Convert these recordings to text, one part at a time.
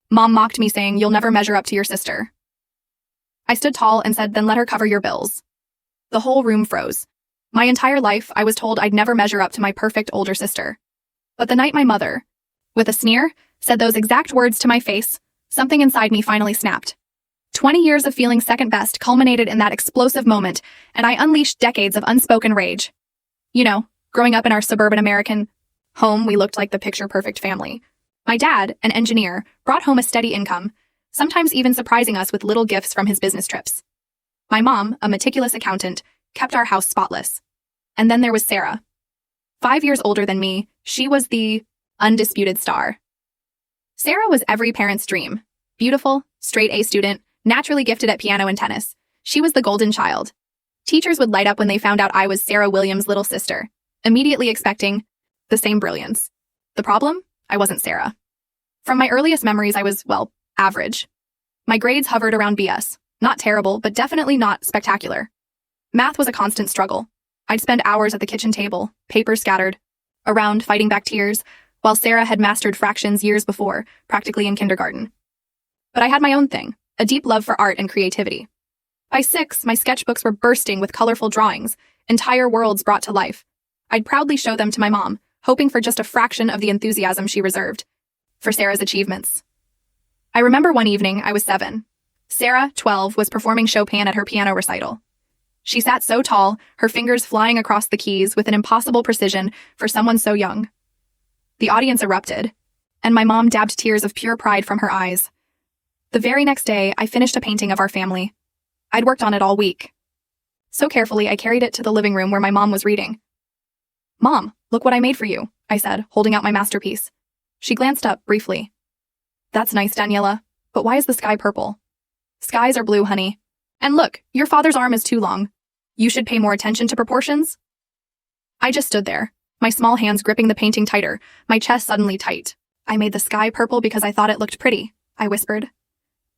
Mom mocked me, saying, "You'll never measure up to your sister." I stood tall and said, "Then let her cover your bills." The whole room froze. My entire life, I was told I'd never measure up to my perfect older sister. But the night my mother, with a sneer, said those exact words to my face, something inside me finally snapped. 20 years of feeling second best culminated in that explosive moment, and I unleashed decades of unspoken rage. You know, growing up in our suburban American home, we looked like the picture-perfect family. My dad, an engineer, brought home a steady income, sometimes even surprising us with little gifts from his business trips. My mom, a meticulous accountant, kept our house spotless. And then there was Sarah. 5 years older than me, she was the undisputed star. Sarah was every parent's dream. Beautiful, straight-A student, naturally gifted at piano and tennis. She was the golden child. Teachers would light up when they found out I was Sarah Williams' little sister, immediately expecting the same brilliance. The problem? I wasn't Sarah. From my earliest memories, I was, well, average. My grades hovered around BS. Not terrible, but definitely not spectacular. Math was a constant struggle. I'd spend hours at the kitchen table, papers scattered around, fighting back tears, while Sarah had mastered fractions years before, practically in kindergarten. But I had my own thing, a deep love for art and creativity. By 6, my sketchbooks were bursting with colorful drawings, entire worlds brought to life. I'd proudly show them to my mom, hoping for just a fraction of the enthusiasm she reserved for Sarah's achievements. I remember one evening, I was 7. Sarah, 12, was performing Chopin at her piano recital. She sat so tall, her fingers flying across the keys with an impossible precision for someone so young. The audience erupted, and my mom dabbed tears of pure pride from her eyes. The very next day, I finished a painting of our family. I'd worked on it all week. So carefully, I carried it to the living room where my mom was reading. "Mom, look what I made for you," I said, holding out my masterpiece. She glanced up briefly. "That's nice, Daniela, but why is the sky purple?" "Skies are blue, honey. And look, your father's arm is too long. You should pay more attention to proportions." I just stood there, my small hands gripping the painting tighter, my chest suddenly tight. "I made the sky purple because I thought it looked pretty," I whispered.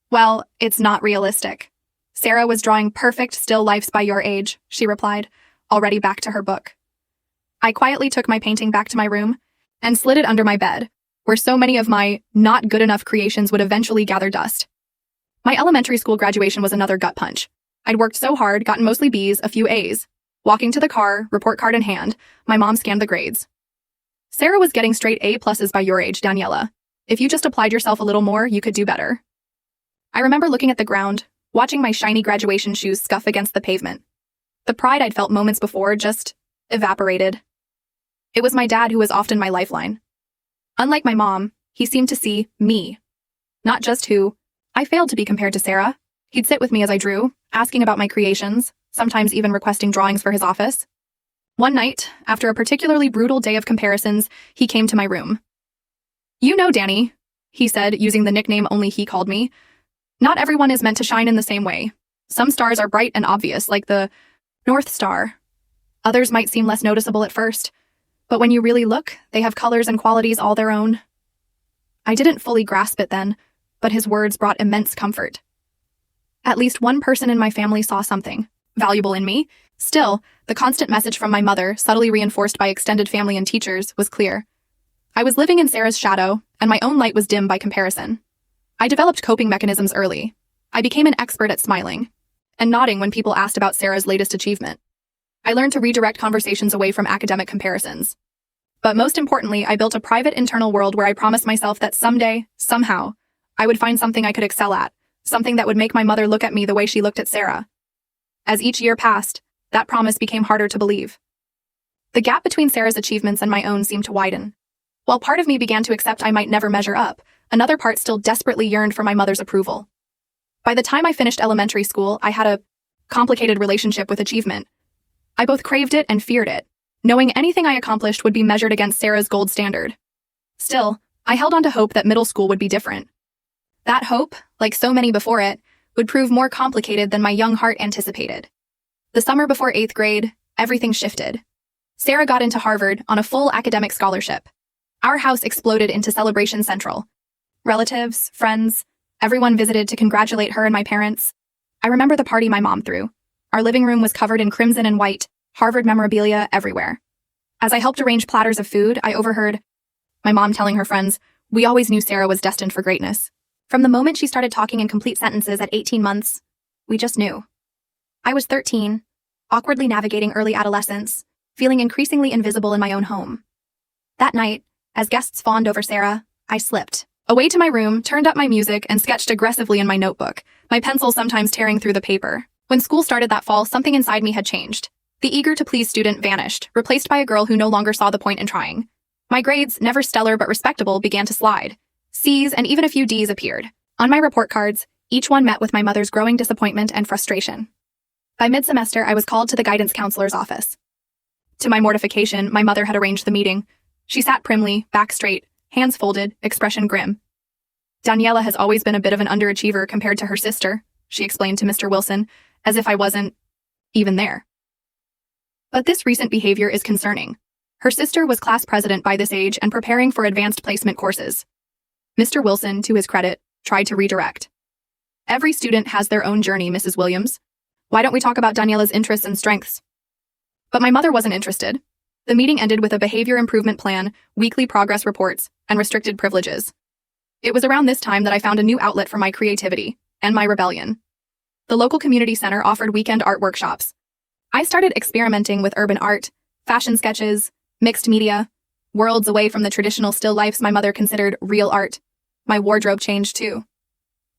"Well, it's not realistic. Sarah was drawing perfect still lifes by your age," she replied, already back to her book. I quietly took my painting back to my room and slid it under my bed, where so many of my not good enough creations would eventually gather dust. My elementary school graduation was another gut punch. I'd worked so hard, gotten mostly B's, a few A's. Walking to the car, report card in hand, my mom scanned the grades. "Sarah was getting straight A+ by your age, Daniela. If you just applied yourself a little more, you could do better." I remember looking at the ground, watching my shiny graduation shoes scuff against the pavement. The pride I'd felt moments before just evaporated. It was my dad who was often my lifeline. Unlike my mom, he seemed to see me, not just who I failed to be compared to Sarah. He'd sit with me as I drew, asking about my creations, sometimes even requesting drawings for his office. One night, after a particularly brutal day of comparisons, he came to my room. "You know, Danny," he said, using the nickname only he called me, "not everyone is meant to shine in the same way. Some stars are bright and obvious, like the North Star. Others might seem less noticeable at first, but when you really look, they have colors and qualities all their own." I didn't fully grasp it then, but his words brought immense comfort. At least one person in my family saw something valuable in me. Still, the constant message from my mother, subtly reinforced by extended family and teachers, was clear. I was living in Sarah's shadow, and my own light was dim by comparison. I developed coping mechanisms early. I became an expert at smiling and nodding when people asked about Sarah's latest achievement. I learned to redirect conversations away from academic comparisons. But most importantly, I built a private internal world where I promised myself that someday, somehow, I would find something I could excel at, something that would make my mother look at me the way she looked at Sarah. As each year passed, that promise became harder to believe. The gap between Sarah's achievements and my own seemed to widen. While part of me began to accept I might never measure up, another part still desperately yearned for my mother's approval. By the time I finished elementary school, I had a complicated relationship with achievement. I both craved it and feared it, knowing anything I accomplished would be measured against Sarah's gold standard. Still, I held on to hope that middle school would be different. That hope, like so many before it, would prove more complicated than my young heart anticipated. The summer before 8th grade, everything shifted. Sarah got into Harvard on a full academic scholarship. Our house exploded into celebration central. Relatives, friends, everyone visited to congratulate her and my parents. I remember the party my mom threw. Our living room was covered in crimson and white, Harvard memorabilia everywhere. As I helped arrange platters of food, I overheard my mom telling her friends, "We always knew Sarah was destined for greatness." From the moment she started talking in complete sentences at 18 months, we just knew. I was 13, awkwardly navigating early adolescence, feeling increasingly invisible in my own home. That night, as guests fawned over Sarah, I slipped away to my room, turned up my music, and sketched aggressively in my notebook, my pencil sometimes tearing through the paper. When school started that fall, something inside me had changed. The eager-to-please student vanished, replaced by a girl who no longer saw the point in trying. My grades, never stellar but respectable, began to slide. C's and even a few D's appeared. On my report cards, each one met with my mother's growing disappointment and frustration. By mid-semester, I was called to the guidance counselor's office. To my mortification, my mother had arranged the meeting. She sat primly, back straight, hands folded, expression grim. Daniela has always been a bit of an underachiever compared to her sister, she explained to Mr. Wilson, as if I wasn't even there. But this recent behavior is concerning. Her sister was class president by this age and preparing for advanced placement courses. Mr. Wilson, to his credit, tried to redirect. Every student has their own journey, Mrs. Williams. Why don't we talk about Daniela's interests and strengths? But my mother wasn't interested. The meeting ended with a behavior improvement plan, weekly progress reports, and restricted privileges. It was around this time that I found a new outlet for my creativity and my rebellion. The local community center offered weekend art workshops. I started experimenting with urban art, fashion sketches, mixed media, worlds away from the traditional still lifes my mother considered real art. My wardrobe changed too.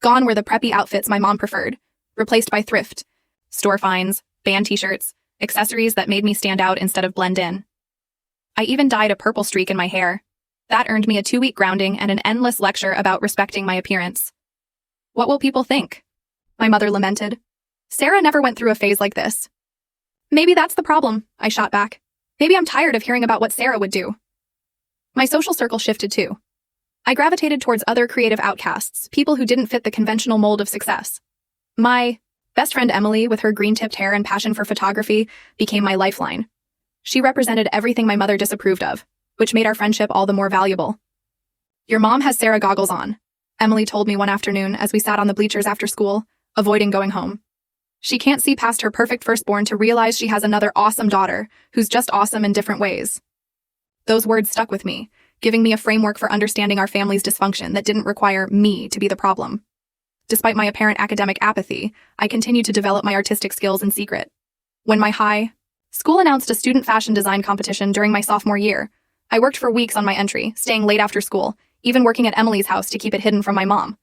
Gone were the preppy outfits my mom preferred, replaced by thrift, store finds, band t-shirts, accessories that made me stand out instead of blend in. I even dyed a purple streak in my hair. That earned me a 2-week grounding and an endless lecture about respecting my appearance. What will people think? My mother lamented. Sarah never went through a phase like this. Maybe that's the problem, I shot back. Maybe I'm tired of hearing about what Sarah would do. My social circle shifted too. I gravitated towards other creative outcasts, people who didn't fit the conventional mold of success. My best friend Emily, with her green-tipped hair and passion for photography, became my lifeline. She represented everything my mother disapproved of, which made our friendship all the more valuable. Your mom has Sarah goggles on, Emily told me one afternoon as we sat on the bleachers after school, avoiding going home. She can't see past her perfect firstborn to realize she has another awesome daughter who's just awesome in different ways. Those words stuck with me, giving me a framework for understanding our family's dysfunction that didn't require me to be the problem. Despite my apparent academic apathy, I continued to develop my artistic skills in secret. When my high school announced a student fashion design competition during my sophomore year, I worked for weeks on my entry, staying late after school, even working at Emily's house to keep it hidden from my mom.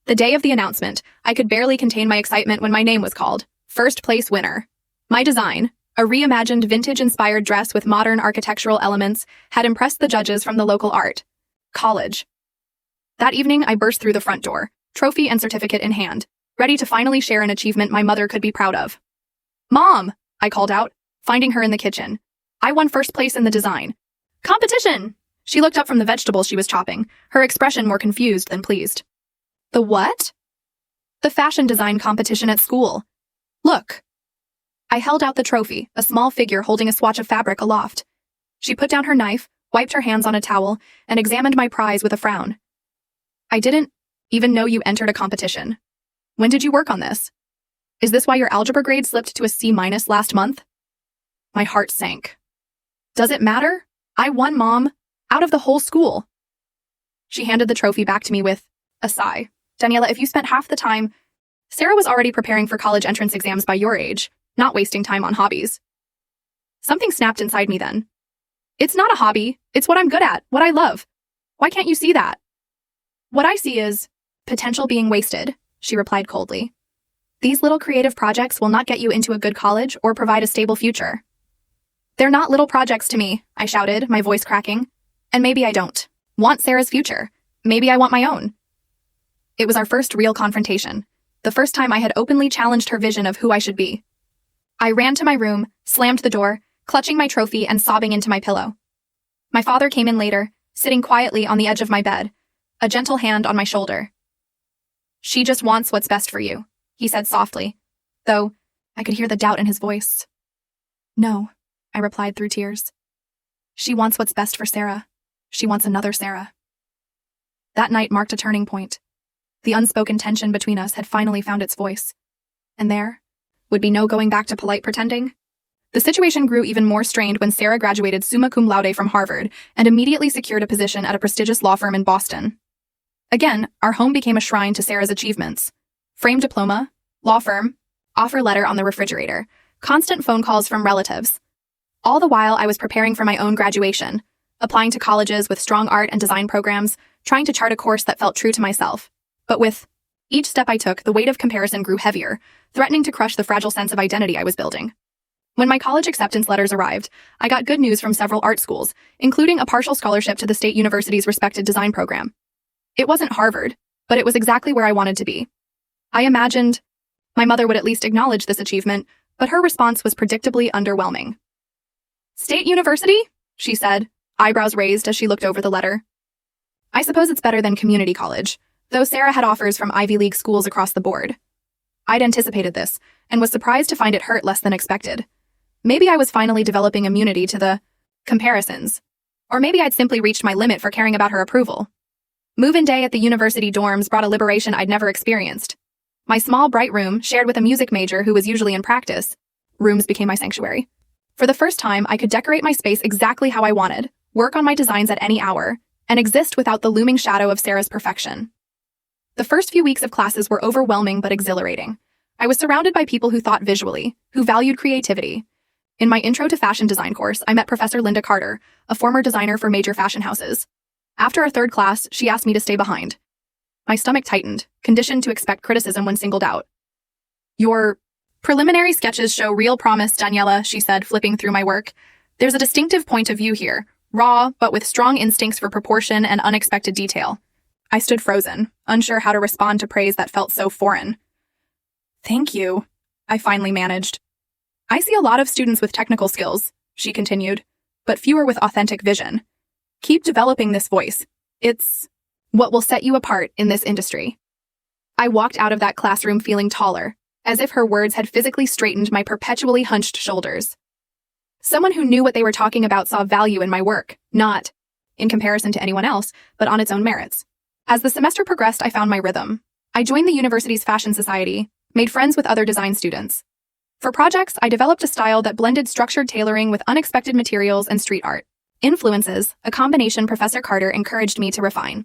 The day of the announcement, I could barely contain my excitement when my name was called. First place winner. My design, a reimagined vintage-inspired dress with modern architectural elements, had impressed the judges from the local art college. That evening, I burst through the front door, trophy and certificate in hand, ready to finally share an achievement my mother could be proud of. Mom, I called out, finding her in the kitchen. I won first place in the design competition. She looked up from the vegetables she was chopping, her expression more confused than pleased. The what? The fashion design competition at school. Look. I held out the trophy, a small figure holding a swatch of fabric aloft. She put down her knife, wiped her hands on a towel, and examined my prize with a frown. I didn't even know you entered a competition. When did you work on this? Is this why your algebra grade slipped to a C- last month? My heart sank. Does it matter? I won, Mom. Out of the whole school. She handed the trophy back to me with a sigh. Daniela, if you spent half the time... Sarah was already preparing for college entrance exams by your age, not wasting time on hobbies. Something snapped inside me then. It's not a hobby. It's what I'm good at, what I love. Why can't you see that? What I see is potential being wasted, she replied coldly. These little creative projects will not get you into a good college or provide a stable future. They're not little projects to me, I shouted, my voice cracking. And maybe I don't want Sarah's future. Maybe I want my own. It was our first real confrontation, the first time I had openly challenged her vision of who I should be. I ran to my room, slammed the door, clutching my trophy and sobbing into my pillow. My father came in later, sitting quietly on the edge of my bed, a gentle hand on my shoulder. She just wants what's best for you, he said softly, though I could hear the doubt in his voice. No, I replied through tears. She wants what's best for Sarah. She wants another Sarah. That night marked a turning point. The unspoken tension between us had finally found its voice. And there would be no going back to polite pretending. The situation grew even more strained when Sarah graduated summa cum laude from Harvard and immediately secured a position at a prestigious law firm in Boston. Again, our home became a shrine to Sarah's achievements. Framed diploma, law firm, offer letter on the refrigerator, constant phone calls from relatives. All the while, I was preparing for my own graduation, applying to colleges with strong art and design programs, trying to chart a course that felt true to myself. But with each step I took, the weight of comparison grew heavier, threatening to crush the fragile sense of identity I was building. When my college acceptance letters arrived, I got good news from several art schools, including a partial scholarship to the State University's respected design program. It wasn't Harvard, but it was exactly where I wanted to be. I imagined my mother would at least acknowledge this achievement, but her response was predictably underwhelming. "State University?" she said, eyebrows raised as she looked over the letter. I suppose it's better than community college, though Sarah had offers from Ivy League schools across the board. I'd anticipated this, and was surprised to find it hurt less than expected. Maybe I was finally developing immunity to the comparisons. Or maybe I'd simply reached my limit for caring about her approval. Move-in day at the university dorms brought a liberation I'd never experienced. My small, bright room, shared with a music major who was usually in practice, rooms became my sanctuary. For the first time, I could decorate my space exactly how I wanted, work on my designs at any hour, and exist without the looming shadow of Sarah's perfection. The first few weeks of classes were overwhelming but exhilarating. I was surrounded by people who thought visually, who valued creativity. In my Intro to Fashion Design course, I met Professor Linda Carter, a former designer for major fashion houses. After our third class, she asked me to stay behind. My stomach tightened, conditioned to expect criticism when singled out. "Your preliminary sketches show real promise, Daniela," she said, flipping through my work. "There's a distinctive point of view here, raw, but with strong instincts for proportion and unexpected detail." I stood frozen, unsure how to respond to praise that felt so foreign. "Thank you," I finally managed. "I see a lot of students with technical skills," she continued, "but fewer with authentic vision. Keep developing this voice. It's what will set you apart in this industry." I walked out of that classroom feeling taller, as if her words had physically straightened my perpetually hunched shoulders. Someone who knew what they were talking about saw value in my work, not in comparison to anyone else, but on its own merits. As the semester progressed, I found my rhythm. I joined the university's fashion society, made friends with other design students. For projects, I developed a style that blended structured tailoring with unexpected materials and street art. Influences, a combination Professor Carter encouraged me to refine.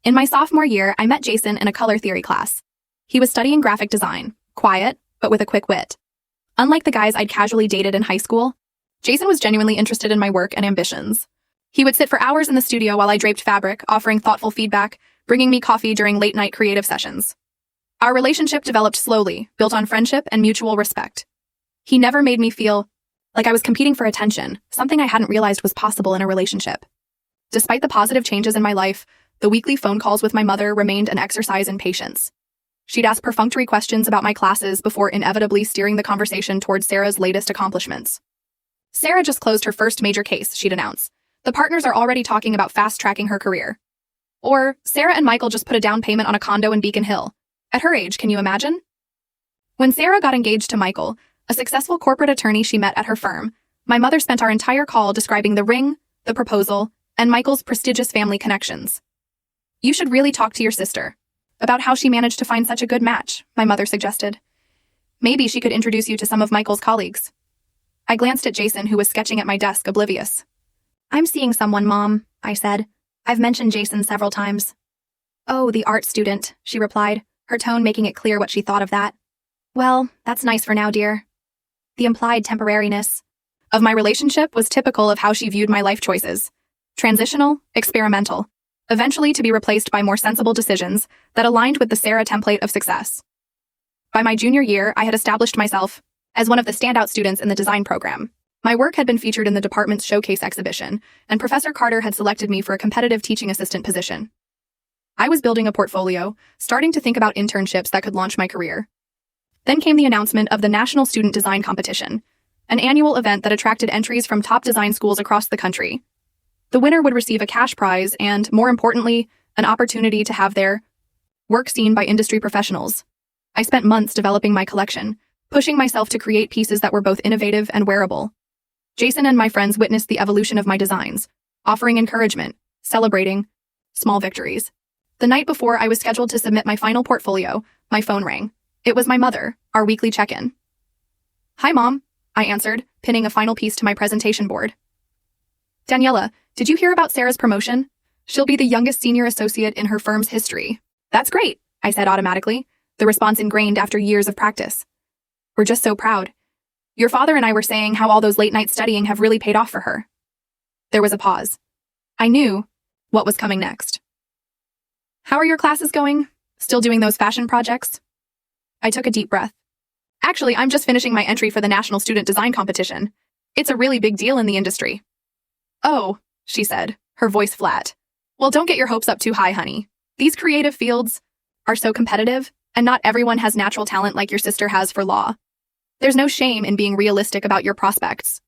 In my sophomore year, I met Jason in a color theory class. He was studying graphic design, quiet, but with a quick wit. Unlike the guys I'd casually dated in high school, Jason was genuinely interested in my work and ambitions. He would sit for hours in the studio while I draped fabric, offering thoughtful feedback, bringing me coffee during late-night creative sessions. Our relationship developed slowly, built on friendship and mutual respect. He never made me feel like I was competing for attention, something I hadn't realized was possible in a relationship. Despite the positive changes in my life, the weekly phone calls with my mother remained an exercise in patience. She'd ask perfunctory questions about my classes before inevitably steering the conversation towards Sarah's latest accomplishments. "Sarah just closed her first major case," she'd announce. "The partners are already talking about fast-tracking her career." Or, "Sarah and Michael just put a down payment on a condo in Beacon Hill. At her age, can you imagine?" When Sarah got engaged to Michael, a successful corporate attorney she met at her firm, my mother spent our entire call describing the ring, the proposal, and Michael's prestigious family connections. "You should really talk to your sister about how she managed to find such a good match," my mother suggested. "Maybe she could introduce you to some of Michael's colleagues." I glanced at Jason, who was sketching at my desk, oblivious. "I'm seeing someone, Mom," I said. "I've mentioned Jason several times." "Oh, the art student," she replied, her tone making it clear what she thought of that. "Well, that's nice for now, dear." The implied temporariness of my relationship was typical of how she viewed my life choices. Transitional, experimental, eventually to be replaced by more sensible decisions that aligned with the Sarah template of success. By my junior year, I had established myself as one of the standout students in the design program. My work had been featured in the department's showcase exhibition, and Professor Carter had selected me for a competitive teaching assistant position. I was building a portfolio, starting to think about internships that could launch my career. Then came the announcement of the National Student Design Competition, an annual event that attracted entries from top design schools across the country. The winner would receive a cash prize and, more importantly, an opportunity to have their work seen by industry professionals. I spent months developing my collection, pushing myself to create pieces that were both innovative and wearable. Jason and my friends witnessed the evolution of my designs, offering encouragement, celebrating small victories. The night before I was scheduled to submit my final portfolio, my phone rang. It was my mother, our weekly check-in. "Hi, Mom," I answered, pinning a final piece to my presentation board. "Daniela, did you hear about Sarah's promotion? She'll be the youngest senior associate in her firm's history. That's great, I said automatically, the response ingrained after years of practice. We're just so proud. Your father and I were saying how all those late nights studying have really paid off for her. There was a pause. I knew what was coming next. How are your classes going? Still doing those fashion projects? I took a deep breath. Actually, I'm just finishing my entry for the National Student Design Competition. It's a really big deal in the industry. Oh, she said, her voice flat. Well, don't get your hopes up too high, honey. These creative fields are so competitive, and not everyone has natural talent like your sister has for law. There's no shame in being realistic about your prospects.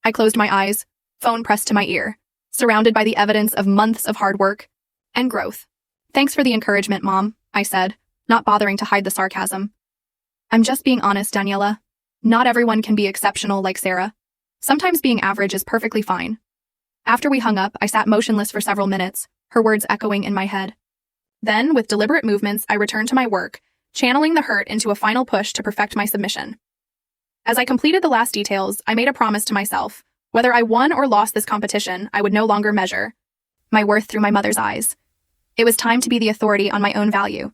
I closed my eyes, phone pressed to my ear, surrounded by the evidence of months of hard work and growth. Thanks for the encouragement, Mom, I said, not bothering to hide the sarcasm. I'm just being honest, Daniela. Not everyone can be exceptional like Sarah. Sometimes being average is perfectly fine. After we hung up, I sat motionless for several minutes, her words echoing in my head. Then, with deliberate movements, I returned to my work, channeling the hurt into a final push to perfect my submission. As I completed the last details, I made a promise to myself. Whether I won or lost this competition, I would no longer measure my worth through my mother's eyes. It was time to be the authority on my own value.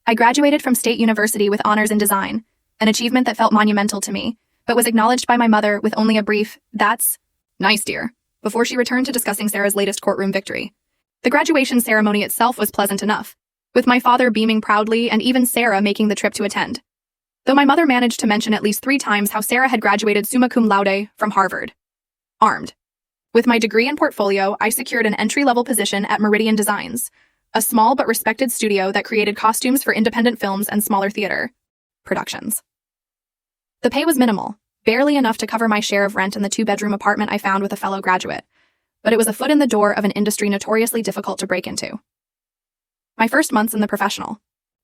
I graduated from State University with honors in design, an achievement that felt monumental to me, but was acknowledged by my mother with only a brief, "That's nice, dear," before she returned to discussing Sarah's latest courtroom victory. The graduation ceremony itself was pleasant enough, with my father beaming proudly and even Sarah making the trip to attend. Though my mother managed to mention at least 3 times how Sarah had graduated summa cum laude from Harvard. Armed. With my degree and portfolio, I secured an entry-level position at Meridian Designs, a small but respected studio that created costumes for independent films and smaller theater productions. The pay was minimal, barely enough to cover my share of rent in the 2-bedroom apartment I found with a fellow graduate, but it was a foot in the door of an industry notoriously difficult to break into. My first months in the professional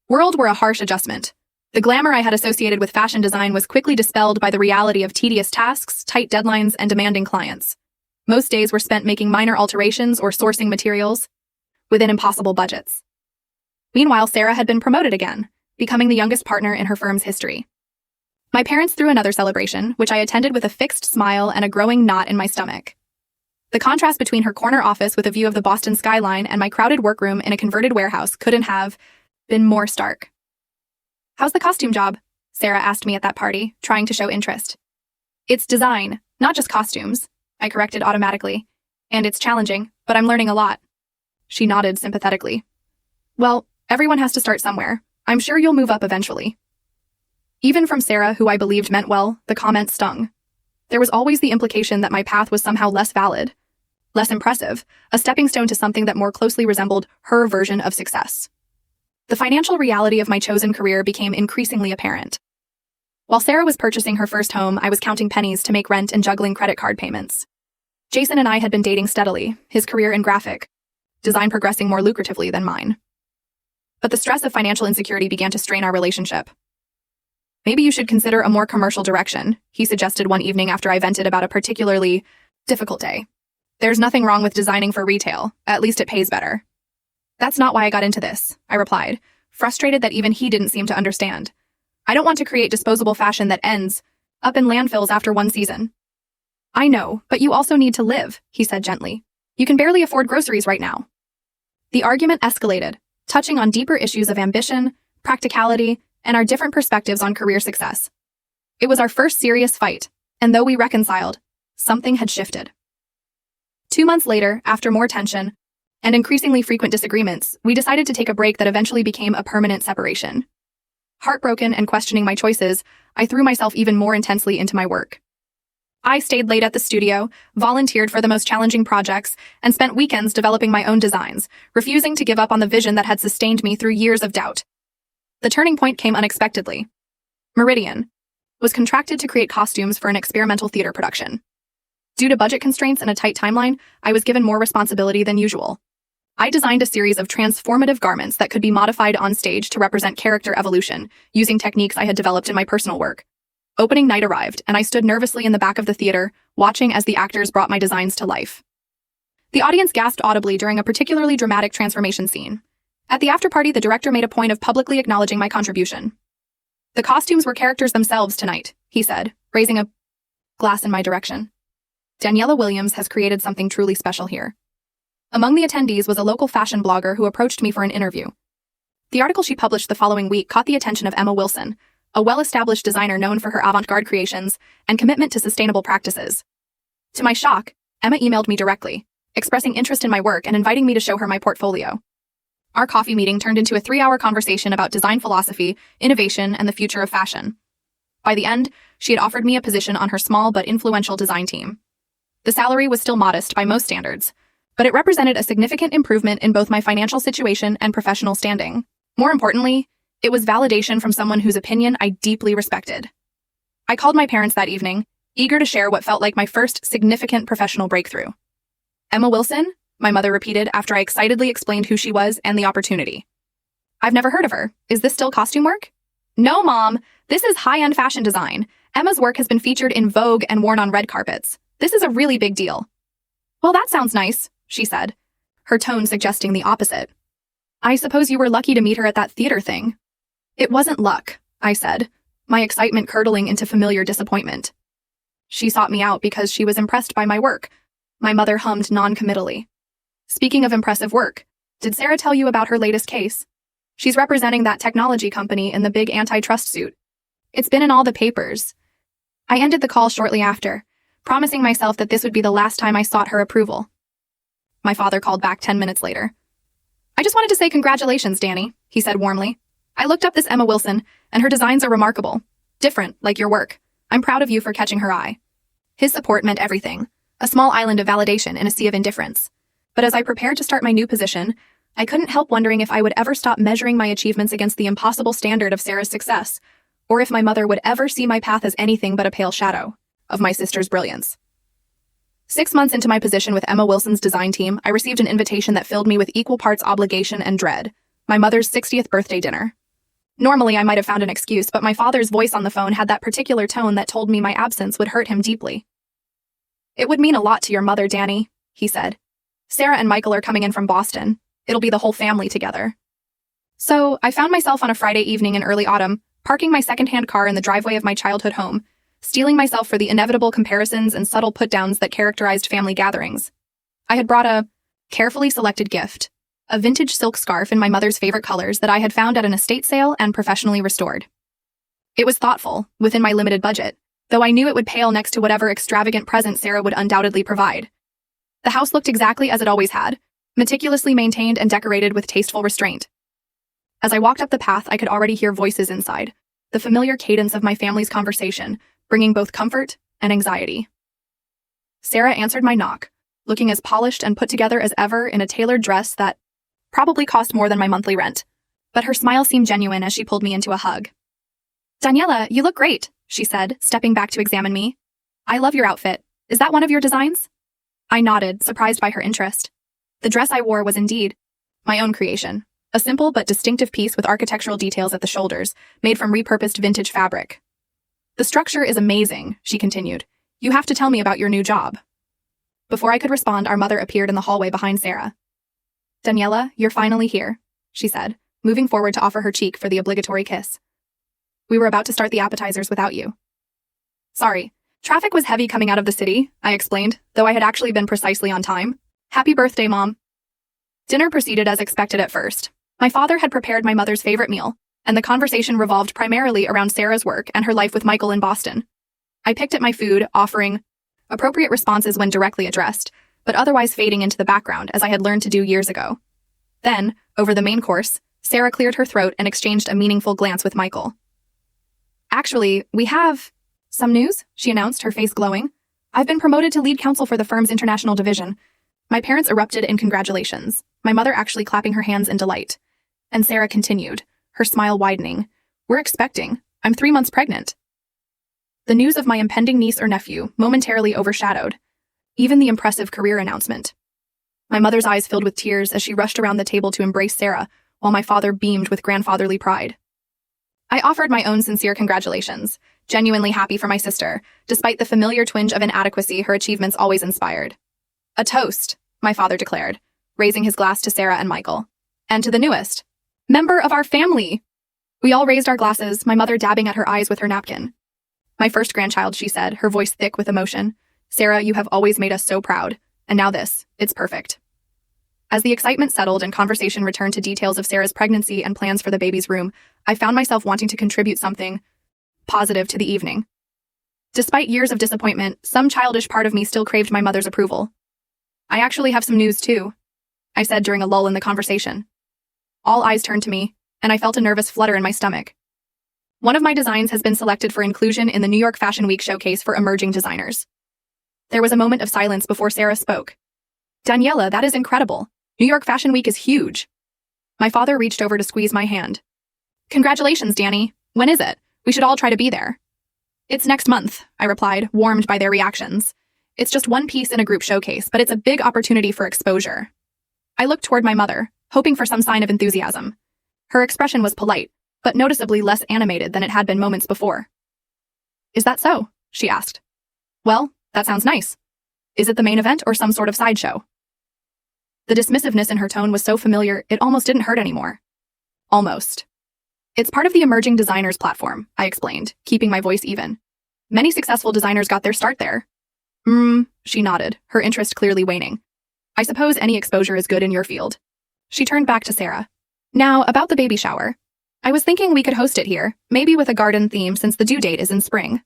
world were a harsh adjustment. The glamour I had associated with fashion design was quickly dispelled by the reality of tedious tasks, tight deadlines, and demanding clients. Most days were spent making minor alterations or sourcing materials within impossible budgets. Meanwhile, Sarah had been promoted again, becoming the youngest partner in her firm's history. My parents threw another celebration, which I attended with a fixed smile and a growing knot in my stomach. The contrast between her corner office with a view of the Boston skyline and my crowded workroom in a converted warehouse couldn't have been more stark. "How's the costume job?" Sarah asked me at that party, trying to show interest. "It's design, not just costumes," I corrected automatically. "And it's challenging, but I'm learning a lot." She nodded sympathetically. "Well, everyone has to start somewhere. I'm sure you'll move up eventually." Even from Sarah, who I believed meant well, the comment stung. There was always the implication that my path was somehow less valid, less impressive, a stepping stone to something that more closely resembled her version of success. The financial reality of my chosen career became increasingly apparent. While Sarah was purchasing her first home, I was counting pennies to make rent and juggling credit card payments. Jason and I had been dating steadily, his career in graphic design progressing more lucratively than mine. But the stress of financial insecurity began to strain our relationship. "Maybe you should consider a more commercial direction," he suggested one evening after I vented about a particularly difficult day. "There's nothing wrong with designing for retail, at least it pays better." "That's not why I got into this," I replied, frustrated that even he didn't seem to understand. "I don't want to create disposable fashion that ends up in landfills after one season." "I know, but you also need to live," he said gently. "You can barely afford groceries right now." The argument escalated, touching on deeper issues of ambition, practicality, and our different perspectives on career success. It was our first serious fight, and though we reconciled, something had shifted. 2 months later, after more tension and increasingly frequent disagreements, we decided to take a break that eventually became a permanent separation. Heartbroken and questioning my choices, I threw myself even more intensely into my work. I stayed late at the studio, volunteered for the most challenging projects, and spent weekends developing my own designs, refusing to give up on the vision that had sustained me through years of doubt. The turning point came unexpectedly. Meridian was contracted to create costumes for an experimental theater production. Due to budget constraints and a tight timeline, I was given more responsibility than usual. I designed a series of transformative garments that could be modified on stage to represent character evolution, using techniques I had developed in my personal work. Opening night arrived, and I stood nervously in the back of the theater, watching as the actors brought my designs to life. The audience gasped audibly during a particularly dramatic transformation scene. At the after-party, the director made a point of publicly acknowledging my contribution. "The costumes were characters themselves tonight," he said, raising a glass in my direction. "Daniela Williams has created something truly special here." Among the attendees was a local fashion blogger who approached me for an interview. The article she published the following week caught the attention of Emma Wilson, a well-established designer known for her avant-garde creations and commitment to sustainable practices. To my shock, Emma emailed me directly, expressing interest in my work and inviting me to show her my portfolio. Our coffee meeting turned into a 3-hour conversation about design philosophy, innovation, and the future of fashion. By the end, she had offered me a position on her small but influential design team. The salary was still modest by most standards, but it represented a significant improvement in both my financial situation and professional standing. More importantly, it was validation from someone whose opinion I deeply respected. I called my parents that evening, eager to share what felt like my first significant professional breakthrough. Emma Wilson? My mother repeated after I excitedly explained who she was and the opportunity. I've never heard of her. Is this still costume work? No, Mom. This is high-end fashion design. Emma's work has been featured in Vogue and worn on red carpets. This is a really big deal. Well, that sounds nice, she said, her tone suggesting the opposite. I suppose you were lucky to meet her at that theater thing. It wasn't luck, I said, my excitement curdling into familiar disappointment. She sought me out because she was impressed by my work. My mother hummed non-committally. Speaking of impressive work, did Sarah tell you about her latest case? She's representing that technology company in the big antitrust suit. It's been in all the papers. I ended the call shortly after, promising myself that this would be the last time I sought her approval. My father called back 10 minutes later. I just wanted to say congratulations, Danny, he said warmly. I looked up this Emma Wilson, and her designs are remarkable. Different, like your work. I'm proud of you for catching her eye. His support meant everything, a small island of validation in a sea of indifference. But as I prepared to start my new position, I couldn't help wondering if I would ever stop measuring my achievements against the impossible standard of Sarah's success, or if my mother would ever see my path as anything but a pale shadow of my sister's brilliance. 6 months into my position with Emma Wilson's design team, I received an invitation that filled me with equal parts obligation and dread, my mother's 60th birthday dinner. Normally, I might have found an excuse, but my father's voice on the phone had that particular tone that told me my absence would hurt him deeply. It would mean a lot to your mother, Danny, he said. Sarah and Michael are coming in from Boston. It'll be the whole family together. So, I found myself on a Friday evening in early autumn, parking my second-hand car in the driveway of my childhood home, steeling myself for the inevitable comparisons and subtle put-downs that characterized family gatherings. I had brought a carefully selected gift, a vintage silk scarf in my mother's favorite colors that I had found at an estate sale and professionally restored. It was thoughtful, within my limited budget, though I knew it would pale next to whatever extravagant present Sarah would undoubtedly provide. The house looked exactly as it always had, meticulously maintained and decorated with tasteful restraint. As I walked up the path, I could already hear voices inside, the familiar cadence of my family's conversation, bringing both comfort and anxiety. Sarah answered my knock, looking as polished and put together as ever in a tailored dress that probably cost more than my monthly rent, but her smile seemed genuine as she pulled me into a hug. Daniela, you look great, she said, stepping back to examine me. I love your outfit. Is that one of your designs? I nodded, surprised by her interest. The dress I wore was indeed my own creation, a simple but distinctive piece with architectural details at the shoulders, made from repurposed vintage fabric. The structure is amazing, she continued. You have to tell me about your new job. Before I could respond, our mother appeared in the hallway behind Sarah. Daniela, you're finally here, she said, moving forward to offer her cheek for the obligatory kiss. We were about to start the appetizers without you. Sorry, traffic was heavy coming out of the city, I explained, though I had actually been precisely on time. Happy birthday, Mom. Dinner proceeded as expected at first. My father had prepared my mother's favorite meal, and the conversation revolved primarily around Sarah's work and her life with Michael in Boston. I picked at my food, offering appropriate responses when directly addressed, but otherwise fading into the background as I had learned to do years ago. Then, over the main course, Sarah cleared her throat and exchanged a meaningful glance with Michael. Actually, we have some news, she announced, her face glowing. I've been promoted to lead counsel for the firm's international division. My parents erupted in congratulations, my mother actually clapping her hands in delight. And Sarah continued, her smile widening. We're expecting. I'm 3 months pregnant. The news of my impending niece or nephew momentarily overshadowed even the impressive career announcement. My mother's eyes filled with tears as she rushed around the table to embrace Sarah, while my father beamed with grandfatherly pride. I offered my own sincere congratulations, genuinely happy for my sister, despite the familiar twinge of inadequacy her achievements always inspired. A toast, my father declared, raising his glass to Sarah and Michael. And to the newest member of our family. We all raised our glasses, my mother dabbing at her eyes with her napkin. My first grandchild, she said, her voice thick with emotion. Sarah, you have always made us so proud. And now this. It's perfect. As the excitement settled and conversation returned to details of Sarah's pregnancy and plans for the baby's room, I found myself wanting to contribute something positive to the evening. Despite years of disappointment, some childish part of me still craved my mother's approval. "I actually have some news too," I said during a lull in the conversation. All eyes turned to me, and I felt a nervous flutter in my stomach. One of my designs has been selected for inclusion in the New York Fashion Week showcase for emerging designers. There was a moment of silence before Sarah spoke. "Daniela, that is incredible. New York Fashion Week is huge." My father reached over to squeeze my hand. "Congratulations, Danny. When is it? We should all try to be there." "It's next month," I replied, warmed by their reactions. "It's just one piece in a group showcase, but it's a big opportunity for exposure." I looked toward my mother, hoping for some sign of enthusiasm. Her expression was polite, but noticeably less animated than it had been moments before. "Is that so?" she asked. "Well, that sounds nice. Is it the main event or some sort of sideshow?" The dismissiveness in her tone was so familiar, it almost didn't hurt anymore. "Almost. It's part of the Emerging Designers platform," I explained, keeping my voice even. "Many successful designers got their start there." She nodded, her interest clearly waning. "I suppose any exposure is good in your field." She turned back to Sarah. "Now, about the baby shower. I was thinking we could host it here, maybe with a garden theme since the due date is in spring."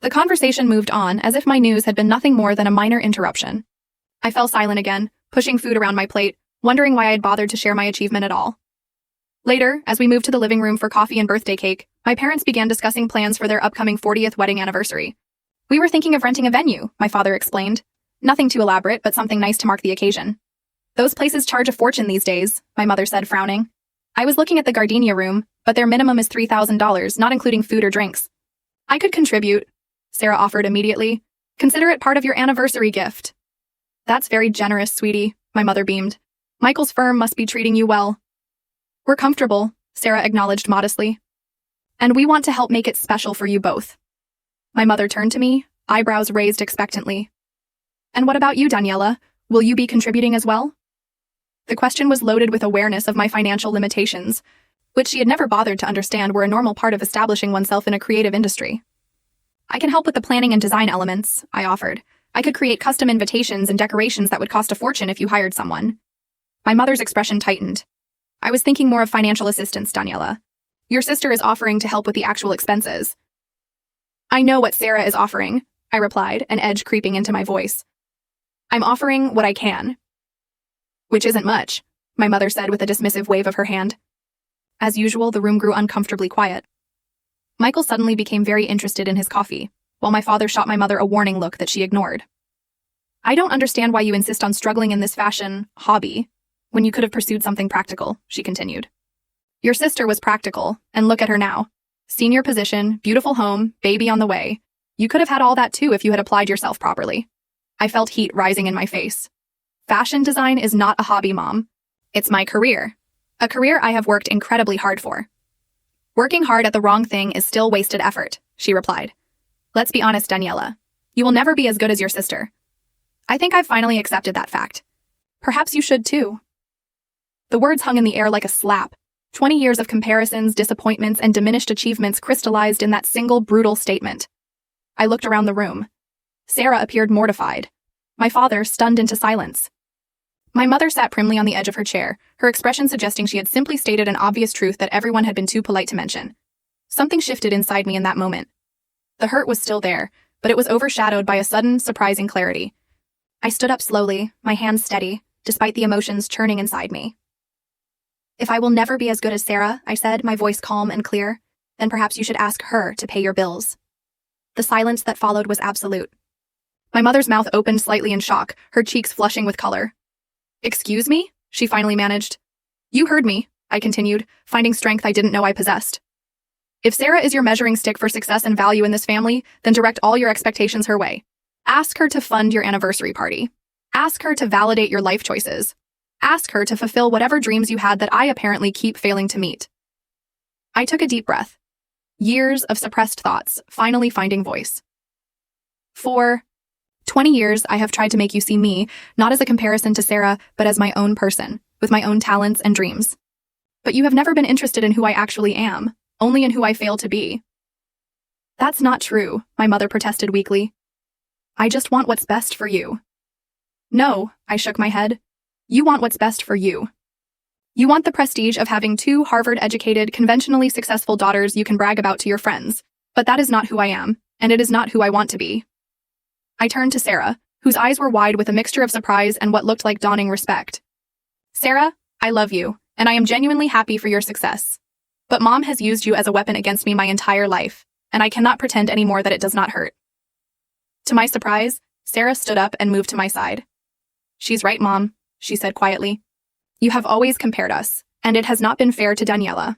The conversation moved on as if my news had been nothing more than a minor interruption. I fell silent again, pushing food around my plate, wondering why I had bothered to share my achievement at all. Later, as we moved to the living room for coffee and birthday cake, my parents began discussing plans for their upcoming 40th wedding anniversary. "We were thinking of renting a venue," my father explained. "Nothing too elaborate, but something nice to mark the occasion." "Those places charge a fortune these days," my mother said, frowning. "I was looking at the Gardenia room, but their minimum is $3,000, not including food or drinks." "I could contribute," Sarah offered immediately. "Consider it part of your anniversary gift." "That's very generous, sweetie," my mother beamed. "Michael's firm must be treating you well." "We're comfortable," Sarah acknowledged modestly. "And we want to help make it special for you both." My mother turned to me, eyebrows raised expectantly. "And what about you, Daniela? Will you be contributing as well?" The question was loaded with awareness of my financial limitations, which she had never bothered to understand were a normal part of establishing oneself in a creative industry. "I can help with the planning and design elements," I offered. "I could create custom invitations and decorations that would cost a fortune if you hired someone." My mother's expression tightened. "I was thinking more of financial assistance, Daniela. Your sister is offering to help with the actual expenses." "I know what Sarah is offering," I replied, an edge creeping into my voice. "I'm offering what I can." "Which isn't much," my mother said with a dismissive wave of her hand. As usual, the room grew uncomfortably quiet. Michael suddenly became very interested in his coffee, while my father shot my mother a warning look that she ignored. "I don't understand why you insist on struggling in this fashion hobby when you could have pursued something practical," she continued. "Your sister was practical, and look at her now. Senior position, beautiful home, baby on the way. You could have had all that too if you had applied yourself properly." I felt heat rising in my face. "Fashion design is not a hobby, Mom. It's my career. A career I have worked incredibly hard for." "Working hard at the wrong thing is still wasted effort," she replied. "Let's be honest, Daniela. You will never be as good as your sister. I think I've finally accepted that fact. Perhaps you should too." The words hung in the air like a slap. 20 years of comparisons, disappointments, and diminished achievements crystallized in that single brutal statement. I looked around the room. Sarah appeared mortified. My father stunned into silence. My mother sat primly on the edge of her chair, her expression suggesting she had simply stated an obvious truth that everyone had been too polite to mention. Something shifted inside me in that moment. The hurt was still there, but it was overshadowed by a sudden, surprising clarity. I stood up slowly, my hands steady, despite the emotions churning inside me. "If I will never be as good as Sarah," I said, my voice calm and clear, "then perhaps you should ask her to pay your bills." The silence that followed was absolute. My mother's mouth opened slightly in shock, her cheeks flushing with color. "Excuse me?" she finally managed. "You heard me," I continued, finding strength I didn't know I possessed. "If Sarah is your measuring stick for success and value in this family, then direct all your expectations her way. Ask her to fund your anniversary party. Ask her to validate your life choices. Ask her to fulfill whatever dreams you had that I apparently keep failing to meet." I took a deep breath. Years of suppressed thoughts, finally finding voice. "For 20 years, I have tried to make you see me, not as a comparison to Sarah, but as my own person, with my own talents and dreams. But you have never been interested in who I actually am, only in who I fail to be." "That's not true," my mother protested weakly. "I just want what's best for you." "No," I shook my head. You want what's best for you. You want the prestige of having two Harvard-educated, conventionally successful daughters you can brag about to your friends. But that is not who I am, and it is not who I want to be. I turned to Sarah, whose eyes were wide with a mixture of surprise and what looked like dawning respect. Sarah, I love you, and I am genuinely happy for your success. But Mom has used you as a weapon against me my entire life, and I cannot pretend anymore that it does not hurt. To my surprise, Sarah stood up and moved to my side. She's right, Mom, she said quietly. You have always compared us, and it has not been fair to Daniela.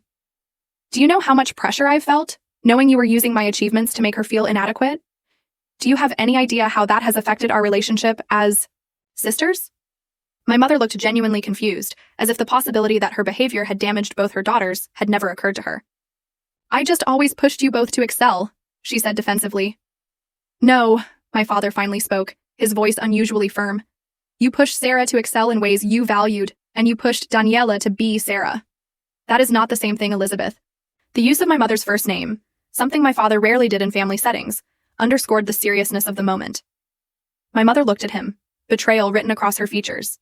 Do you know how much pressure I've felt, knowing you were using my achievements to make her feel inadequate? Do you have any idea how that has affected our relationship as sisters? My mother looked genuinely confused, as if the possibility that her behavior had damaged both her daughters had never occurred to her. I just always pushed you both to excel, she said defensively. No, my father finally spoke, his voice unusually firm. You pushed Sarah to excel in ways you valued, and you pushed Daniela to be Sarah. That is not the same thing, Elizabeth. The use of my mother's first name, something my father rarely did in family settings, underscored the seriousness of the moment. My mother looked at him, betrayal written across her features.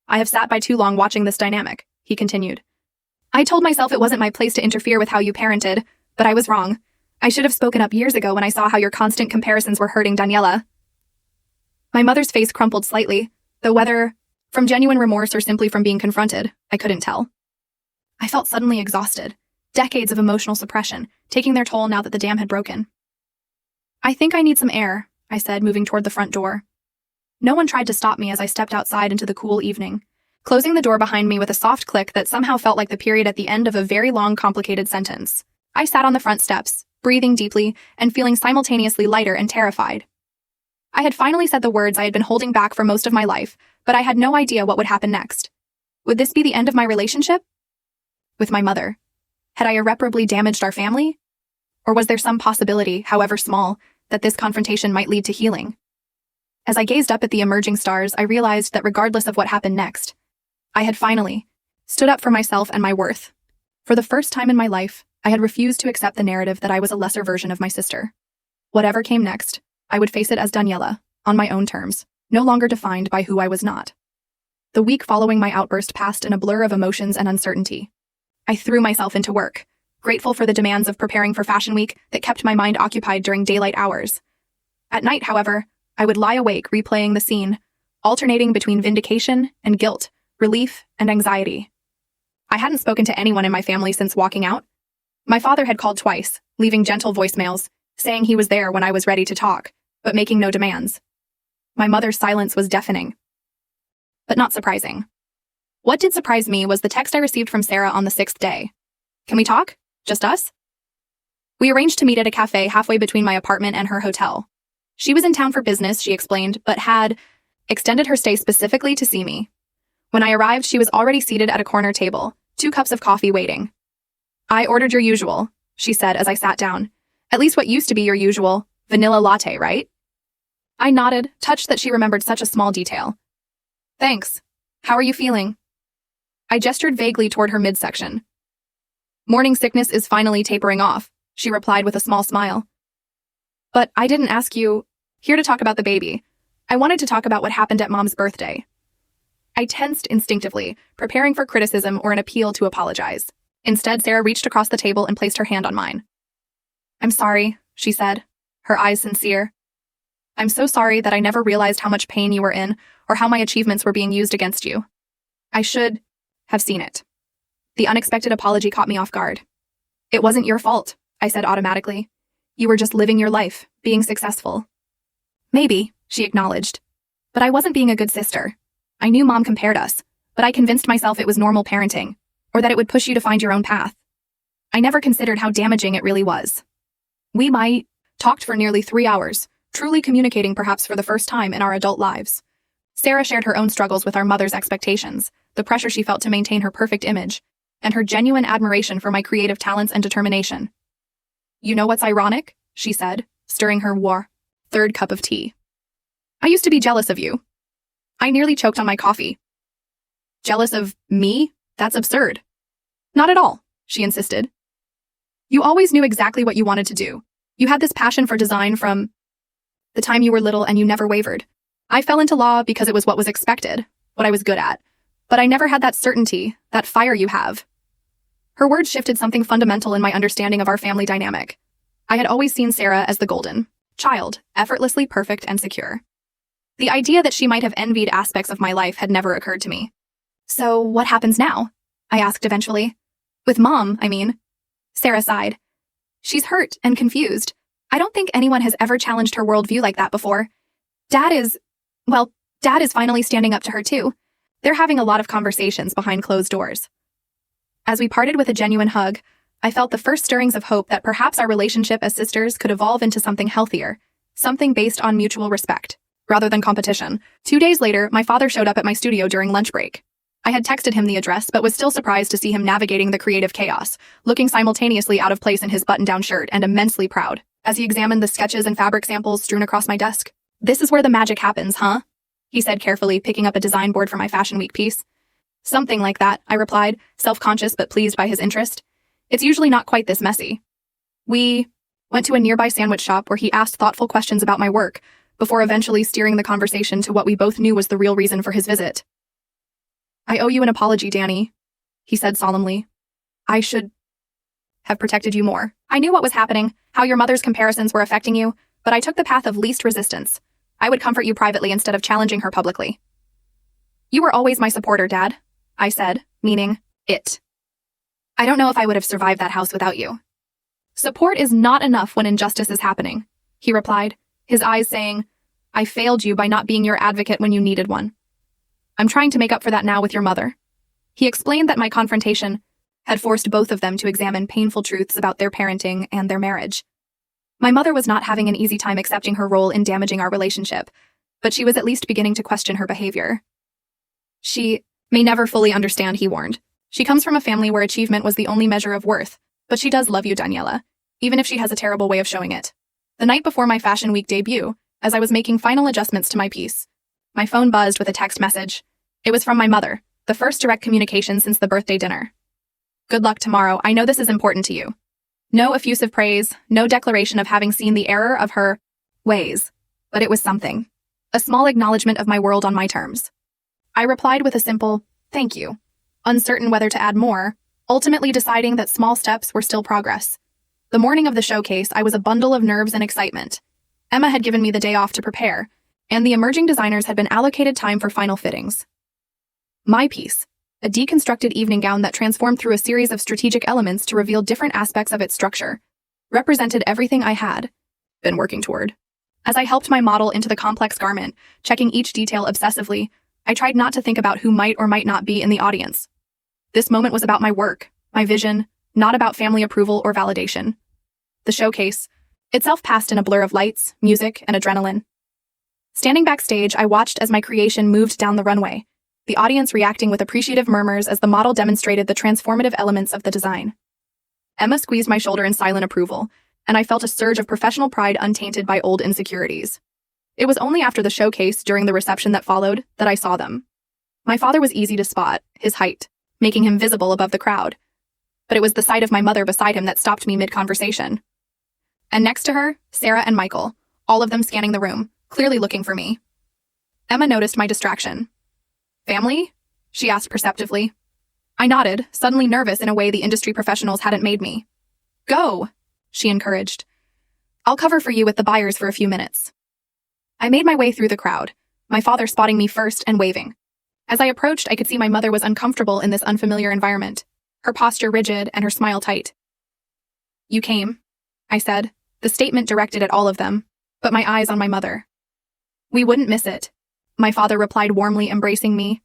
I have sat by too long watching this dynamic, he continued. I told myself it wasn't my place to interfere with how you parented, but I was wrong. I should have spoken up years ago when I saw how your constant comparisons were hurting Daniela. My mother's face crumpled slightly, though whether from genuine remorse or simply from being confronted, I couldn't tell. I felt suddenly exhausted, decades of emotional suppression, taking their toll now that the dam had broken. I think I need some air, I said, moving toward the front door. No one tried to stop me as I stepped outside into the cool evening, closing the door behind me with a soft click that somehow felt like the period at the end of a very long, complicated sentence. I sat on the front steps, breathing deeply and feeling simultaneously lighter and terrified. I had finally said the words I had been holding back for most of my life, but I had no idea what would happen next. Would this be the end of my relationship? With my mother? Had I irreparably damaged our family? Or was there some possibility, however small, that this confrontation might lead to healing? As I gazed up at the emerging stars, I realized that regardless of what happened next, I had finally stood up for myself and my worth. For the first time in my life, I had refused to accept the narrative that I was a lesser version of my sister. Whatever came next, I would face it as Daniela, on my own terms, no longer defined by who I was not. The week following my outburst passed in a blur of emotions and uncertainty. I threw myself into work, grateful for the demands of preparing for Fashion Week that kept my mind occupied during daylight hours. At night, however, I would lie awake replaying the scene, alternating between vindication and guilt, relief and anxiety. I hadn't spoken to anyone in my family since walking out. My father had called twice, leaving gentle voicemails, saying he was there when I was ready to talk, but making no demands. My mother's silence was deafening, but not surprising. What did surprise me was the text I received from Sarah on the 6th day. Can we talk? Just us? We arranged to meet at a cafe halfway between my apartment and her hotel. She was in town for business, she explained, but had extended her stay specifically to see me. When I arrived, she was already seated at a corner table, 2 cups of coffee waiting. I ordered your usual, she said as I sat down. At least what used to be your usual, vanilla latte, right? I nodded, touched that she remembered such a small detail. Thanks. How are you feeling? I gestured vaguely toward her midsection. Morning sickness is finally tapering off, she replied with a small smile. But I didn't ask you here to talk about the baby. I wanted to talk about what happened at Mom's birthday. I tensed instinctively, preparing for criticism or an appeal to apologize. Instead, Sarah reached across the table and placed her hand on mine. I'm sorry, she said, her eyes sincere. I'm so sorry that I never realized how much pain you were in or how my achievements were being used against you. I should have seen it. The unexpected apology caught me off guard. It wasn't your fault, I said automatically. You were just living your life, being successful. Maybe, she acknowledged. But I wasn't being a good sister. I knew Mom compared us, but I convinced myself it was normal parenting, or that it would push you to find your own path. I never considered how damaging it really was. We might talked for nearly 3 hours, truly communicating perhaps for the first time in our adult lives. Sarah shared her own struggles with our mother's expectations, the pressure she felt to maintain her perfect image, and her genuine admiration for my creative talents and determination. You know what's ironic? She said, stirring her 3rd cup of tea. I used to be jealous of you. I nearly choked on my coffee. Jealous of me? That's absurd. Not at all, she insisted. You always knew exactly what you wanted to do. You had this passion for design from the time you were little and you never wavered. I fell into law because it was what was expected, what I was good at. But I never had that certainty, that fire you have. Her words shifted something fundamental in my understanding of our family dynamic. I had always seen Sarah as the golden child, effortlessly perfect and secure. The idea that she might have envied aspects of my life had never occurred to me. So what happens now? I asked eventually. With Mom, I mean. Sarah sighed. She's hurt and confused. I don't think anyone has ever challenged her worldview like that before. Dad is finally standing up to her too. They're having a lot of conversations behind closed doors. As we parted with a genuine hug, I felt the first stirrings of hope that perhaps our relationship as sisters could evolve into something healthier, something based on mutual respect, rather than competition. 2 days later, my father showed up at my studio during lunch break. I had texted him the address, but was still surprised to see him navigating the creative chaos, looking simultaneously out of place in his button-down shirt and immensely proud, as he examined the sketches and fabric samples strewn across my desk. "This is where the magic happens, huh?" he said carefully, picking up a design board for my Fashion Week piece. "Something like that," I replied, self-conscious but pleased by his interest. "It's usually not quite this messy." We went to a nearby sandwich shop where he asked thoughtful questions about my work, before eventually steering the conversation to what we both knew was the real reason for his visit. "I owe you an apology, Danny," he said solemnly. "I should have protected you more. I knew what was happening, how your mother's comparisons were affecting you, but I took the path of least resistance. I would comfort you privately instead of challenging her publicly." "You were always my supporter, Dad," I said, meaning it. "I don't know if I would have survived that house without you." "Support is not enough when injustice is happening," he replied, his eyes saying, "I failed you by not being your advocate when you needed one. I'm trying to make up for that now with your mother." He explained that my confrontation had forced both of them to examine painful truths about their parenting and their marriage. My mother was not having an easy time accepting her role in damaging our relationship, but she was at least beginning to question her behavior. "She may never fully understand," he warned. "She comes from a family where achievement was the only measure of worth, but she does love you, Daniela, even if she has a terrible way of showing it." The night before my Fashion Week debut, as I was making final adjustments to my piece, my phone buzzed with a text message. It was from my mother, the first direct communication since the birthday dinner. "Good luck tomorrow. I know this is important to you." No effusive praise, no declaration of having seen the error of her ways, but it was something. A small acknowledgement of my world on my terms. I replied with a simple, "Thank you," uncertain whether to add more, ultimately deciding that small steps were still progress. The morning of the showcase, I was a bundle of nerves and excitement. Emma had given me the day off to prepare, and the emerging designers had been allocated time for final fittings. My piece, a deconstructed evening gown that transformed through a series of strategic elements to reveal different aspects of its structure, represented everything I had been working toward. As I helped my model into the complex garment, checking each detail obsessively, I tried not to think about who might or might not be in the audience. This moment was about my work, my vision, not about family approval or validation. The showcase itself passed in a blur of lights, music, and adrenaline. Standing backstage, I watched as my creation moved down the runway, the audience reacting with appreciative murmurs as the model demonstrated the transformative elements of the design. Emma squeezed my shoulder in silent approval, and I felt a surge of professional pride untainted by old insecurities. It was only after the showcase, during the reception that followed, that I saw them. My father was easy to spot, his height, making him visible above the crowd. But it was the sight of my mother beside him that stopped me mid-conversation. And next to her, Sarah and Michael, all of them scanning the room, clearly looking for me. Emma noticed my distraction. "Family?" she asked perceptively. I nodded, suddenly nervous in a way the industry professionals hadn't made me. "Go," she encouraged. "I'll cover for you with the buyers for a few minutes." I made my way through the crowd, my father spotting me first and waving. As I approached, I could see my mother was uncomfortable in this unfamiliar environment, her posture rigid and her smile tight. "You came," I said, the statement directed at all of them, but my eyes on my mother. "We wouldn't miss it," my father replied warmly, embracing me.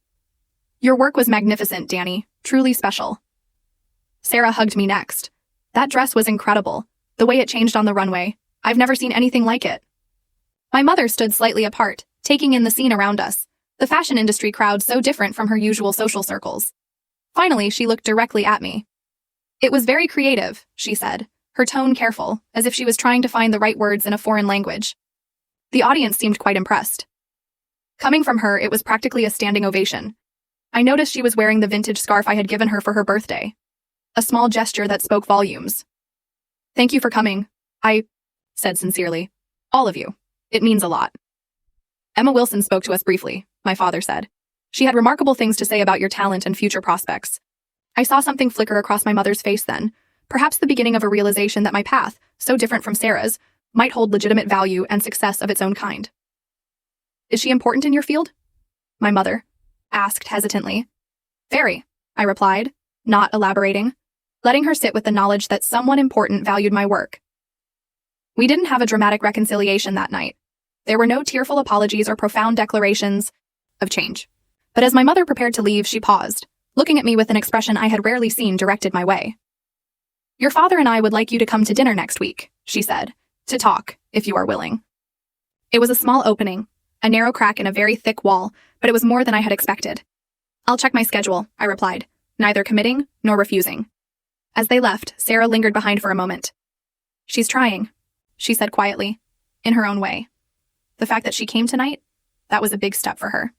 "Your work was magnificent, Danny, truly special." Sarah hugged me next. "That dress was incredible, the way it changed on the runway. I've never seen anything like it." My mother stood slightly apart, taking in the scene around us, the fashion industry crowd so different from her usual social circles. Finally, she looked directly at me. "It was very creative," she said, her tone careful, as if she was trying to find the right words in a foreign language. The audience seemed quite impressed. Coming from her, it was practically a standing ovation. I noticed she was wearing the vintage scarf I had given her for her birthday. A small gesture that spoke volumes. "Thank you for coming," I said sincerely. "All of you. It means a lot." "Emma Wilson spoke to us briefly," my father said. She had remarkable things to say about your talent and future prospects. I saw something flicker across my mother's face then, perhaps the beginning of a realization that my path, so different from Sarah's, might hold legitimate value and success of its own kind. Is she important in your field? My mother asked hesitantly. Very, I replied, not elaborating, letting her sit with the knowledge that someone important valued my work. We didn't have a dramatic reconciliation that night. There were no tearful apologies or profound declarations of change. But as my mother prepared to leave, she paused, looking at me with an expression I had rarely seen directed my way. Your father and I would like you to come to dinner next week, she said, to talk, if you are willing. It was a small opening, a narrow crack in a very thick wall, but it was more than I had expected. I'll check my schedule, I replied, neither committing nor refusing. As they left, Sarah lingered behind for a moment. She's trying, she said quietly, in her own way. The fact that she came tonight, that was a big step for her.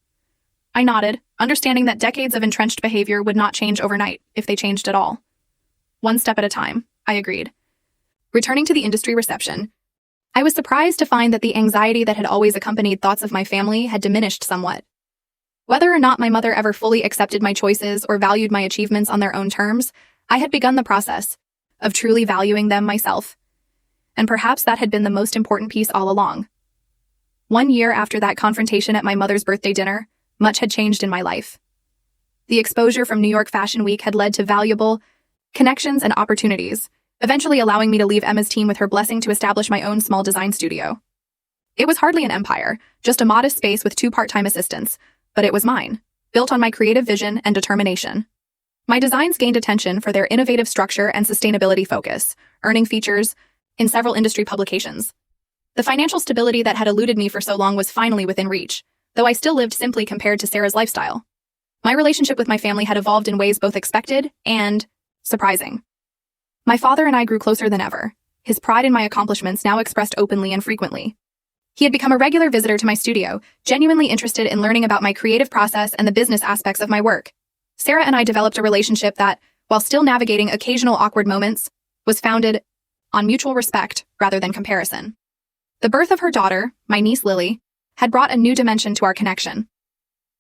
I nodded, understanding that decades of entrenched behavior would not change overnight, if they changed at all. One step at a time, I agreed. Returning to the industry reception, I was surprised to find that the anxiety that had always accompanied thoughts of my family had diminished somewhat. Whether or not my mother ever fully accepted my choices or valued my achievements on their own terms, I had begun the process of truly valuing them myself. And perhaps that had been the most important piece all along. 1 year after that confrontation at my mother's birthday dinner, much had changed in my life. The exposure from New York Fashion Week had led to valuable connections and opportunities, eventually allowing me to leave Emma's team with her blessing to establish my own small design studio. It was hardly an empire, just a modest space with 2 part-time assistants, but it was mine, built on my creative vision and determination. My designs gained attention for their innovative structure and sustainability focus, earning features in several industry publications. The financial stability that had eluded me for so long was finally within reach, though I still lived simply compared to Sarah's lifestyle. My relationship with my family had evolved in ways both expected and surprising. My father and I grew closer than ever, his pride in my accomplishments now expressed openly and frequently. He had become a regular visitor to my studio, genuinely interested in learning about my creative process and the business aspects of my work. Sarah and I developed a relationship that, while still navigating occasional awkward moments, was founded on mutual respect rather than comparison. The birth of her daughter, my niece Lily, had brought a new dimension to our connection.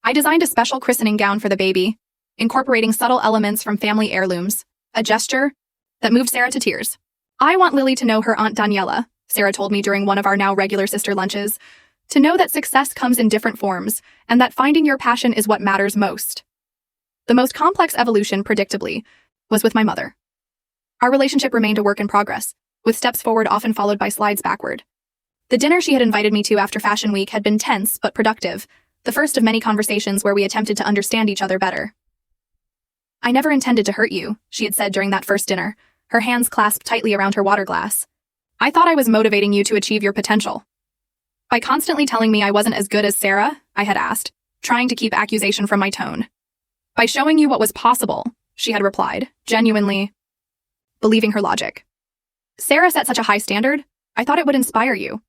I designed a special christening gown for the baby, incorporating subtle elements from family heirlooms, a gesture that moved Sarah to tears. I want Lily to know her Aunt Daniela, Sarah told me during one of our now regular sister lunches, to know that success comes in different forms and that finding your passion is what matters most. The most complex evolution, predictably, was with my mother. Our relationship remained a work in progress, with steps forward often followed by slides backward. The dinner she had invited me to after Fashion Week had been tense but productive, the first of many conversations where we attempted to understand each other better. I never intended to hurt you, she had said during that first dinner, her hands clasped tightly around her water glass. I thought I was motivating you to achieve your potential. By constantly telling me I wasn't as good as Sarah, I had asked, trying to keep accusation from my tone. By showing you what was possible, she had replied, genuinely believing her logic. Sarah set such a high standard, I thought it would inspire you.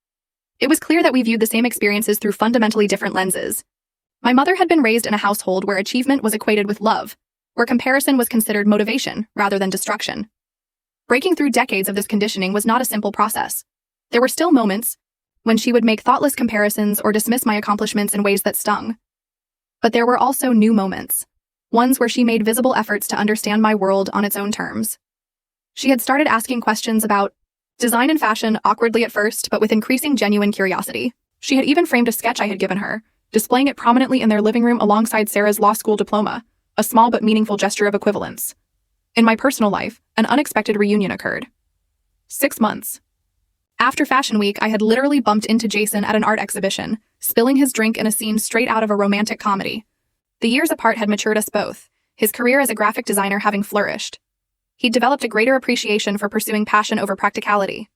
It was clear that we viewed the same experiences through fundamentally different lenses. My mother had been raised in a household where achievement was equated with love, where comparison was considered motivation rather than destruction. Breaking through decades of this conditioning was not a simple process. There were still moments when she would make thoughtless comparisons or dismiss my accomplishments in ways that stung. But there were also new moments, ones where she made visible efforts to understand my world on its own terms. She had started asking questions about design and fashion, awkwardly at first, but with increasing genuine curiosity. She had even framed a sketch I had given her, displaying it prominently in their living room alongside Sarah's law school diploma, a small but meaningful gesture of equivalence. In my personal life, an unexpected reunion occurred. 6 months. After Fashion Week, I had literally bumped into Jason at an art exhibition, spilling his drink in a scene straight out of a romantic comedy. The years apart had matured us both, his career as a graphic designer having flourished. He'd developed a greater appreciation for pursuing passion over practicality.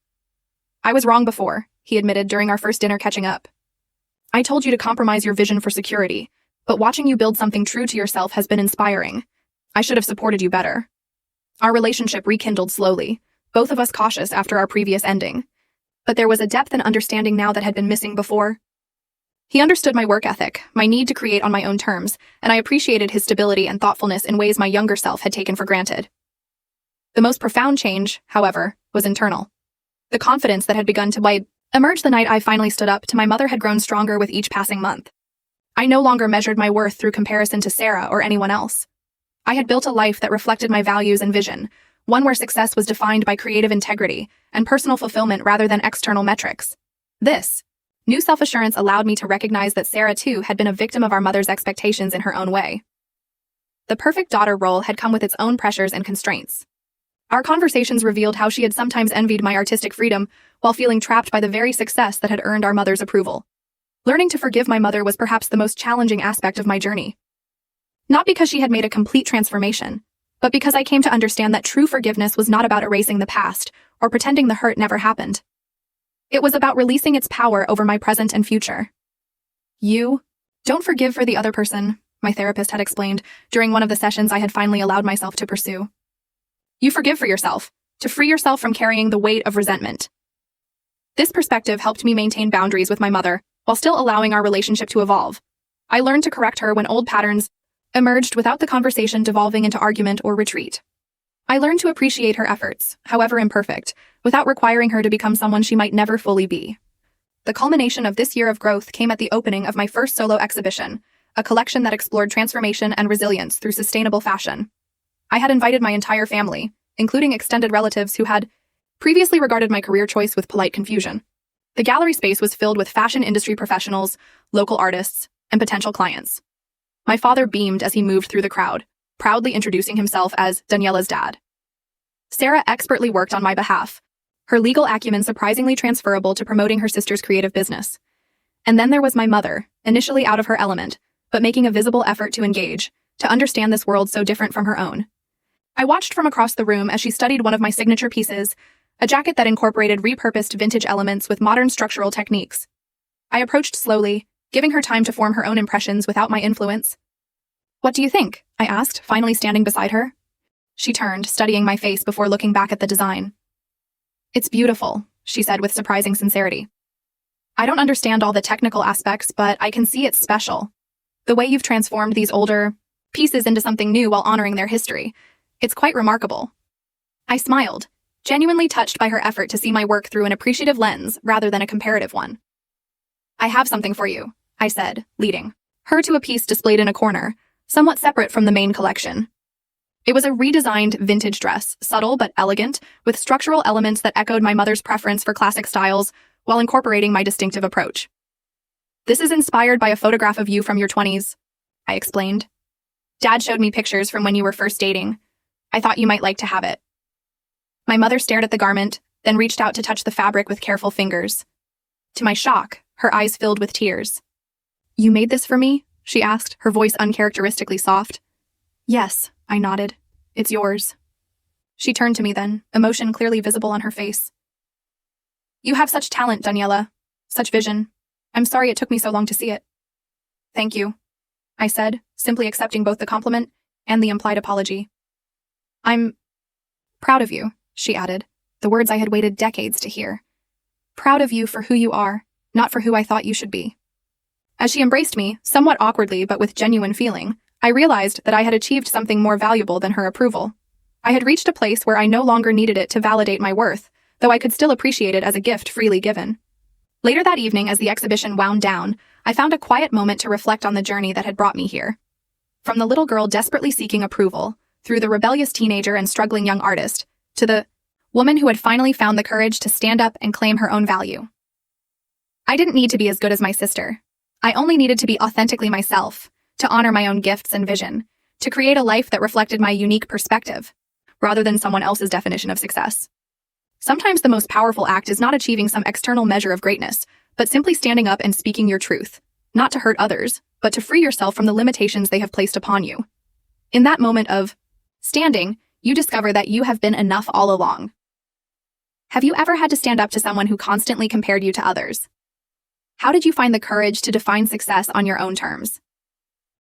I was wrong before, he admitted during our first dinner catching up. I told you to compromise your vision for security, but watching you build something true to yourself has been inspiring. I should have supported you better. Our relationship rekindled slowly, both of us cautious after our previous ending. But there was a depth and understanding now that had been missing before. He understood my work ethic, my need to create on my own terms, and I appreciated his stability and thoughtfulness in ways my younger self had taken for granted. The most profound change, however, was internal. The confidence that had begun to emerge the night I finally stood up to my mother had grown stronger with each passing month. I no longer measured my worth through comparison to Sarah or anyone else. I had built a life that reflected my values and vision, one where success was defined by creative integrity and personal fulfillment rather than external metrics. This new self-assurance allowed me to recognize that Sarah, too, had been a victim of our mother's expectations in her own way. The perfect daughter role had come with its own pressures and constraints. Our conversations revealed how she had sometimes envied my artistic freedom while feeling trapped by the very success that had earned our mother's approval. Learning to forgive my mother was perhaps the most challenging aspect of my journey. Not because she had made a complete transformation, but because I came to understand that true forgiveness was not about erasing the past or pretending the hurt never happened. It was about releasing its power over my present and future. You don't forgive for the other person, my therapist had explained during one of the sessions I had finally allowed myself to pursue. You forgive for yourself, to free yourself from carrying the weight of resentment. This perspective helped me maintain boundaries with my mother while still allowing our relationship to evolve. I learned to correct her when old patterns emerged without the conversation devolving into argument or retreat. I learned to appreciate her efforts, however imperfect, without requiring her to become someone she might never fully be. The culmination of this year of growth came at the opening of my first solo exhibition, a collection that explored transformation and resilience through sustainable fashion. I had invited my entire family, including extended relatives who had previously regarded my career choice with polite confusion. The gallery space was filled with fashion industry professionals, local artists, and potential clients. My father beamed as he moved through the crowd, proudly introducing himself as Daniela's dad. Sarah expertly worked on my behalf, her legal acumen surprisingly transferable to promoting her sister's creative business. And then there was my mother, initially out of her element, but making a visible effort to engage, to understand this world so different from her own. I watched from across the room as she studied one of my signature pieces, a jacket that incorporated repurposed vintage elements with modern structural techniques. I approached slowly, giving her time to form her own impressions without my influence. What do you think? I asked, finally standing beside her. She turned, studying my face before looking back at the design. It's beautiful, she said with surprising sincerity. I don't understand all the technical aspects, but I can see it's special. The way you've transformed these older pieces into something new while honoring their history. It's quite remarkable. I smiled, genuinely touched by her effort to see my work through an appreciative lens rather than a comparative one. I have something for you, I said, leading her to a piece displayed in a corner, somewhat separate from the main collection. It was a redesigned vintage dress, subtle but elegant, with structural elements that echoed my mother's preference for classic styles while incorporating my distinctive approach. This is inspired by a photograph of you from your 20s, I explained. Dad showed me pictures from when you were first dating. I thought you might like to have it. My mother stared at the garment, then reached out to touch the fabric with careful fingers. To my shock, her eyes filled with tears. You made this for me? She asked, her voice uncharacteristically soft. Yes, I nodded. It's yours. She turned to me then, emotion clearly visible on her face. You have such talent, Daniela. Such vision. I'm sorry it took me so long to see it. Thank you, I said, simply accepting both the compliment and the implied apology. I'm proud of you, she added, the words I had waited decades to hear. Proud of you for who you are, not for who I thought you should be. As she embraced me, somewhat awkwardly but with genuine feeling, I realized that I had achieved something more valuable than her approval. I had reached a place where I no longer needed it to validate my worth, though I could still appreciate it as a gift freely given. Later that evening, as the exhibition wound down, I found a quiet moment to reflect on the journey that had brought me here. From the little girl desperately seeking approval, through the rebellious teenager and struggling young artist, to the woman who had finally found the courage to stand up and claim her own value. I didn't need to be as good as my sister. I only needed to be authentically myself, to honor my own gifts and vision, to create a life that reflected my unique perspective, rather than someone else's definition of success. Sometimes the most powerful act is not achieving some external measure of greatness, but simply standing up and speaking your truth, not to hurt others, but to free yourself from the limitations they have placed upon you. In that moment of standing, you discover that you have been enough all along. Have you ever had to stand up to someone who constantly compared you to others? How did you find the courage to define success on your own terms?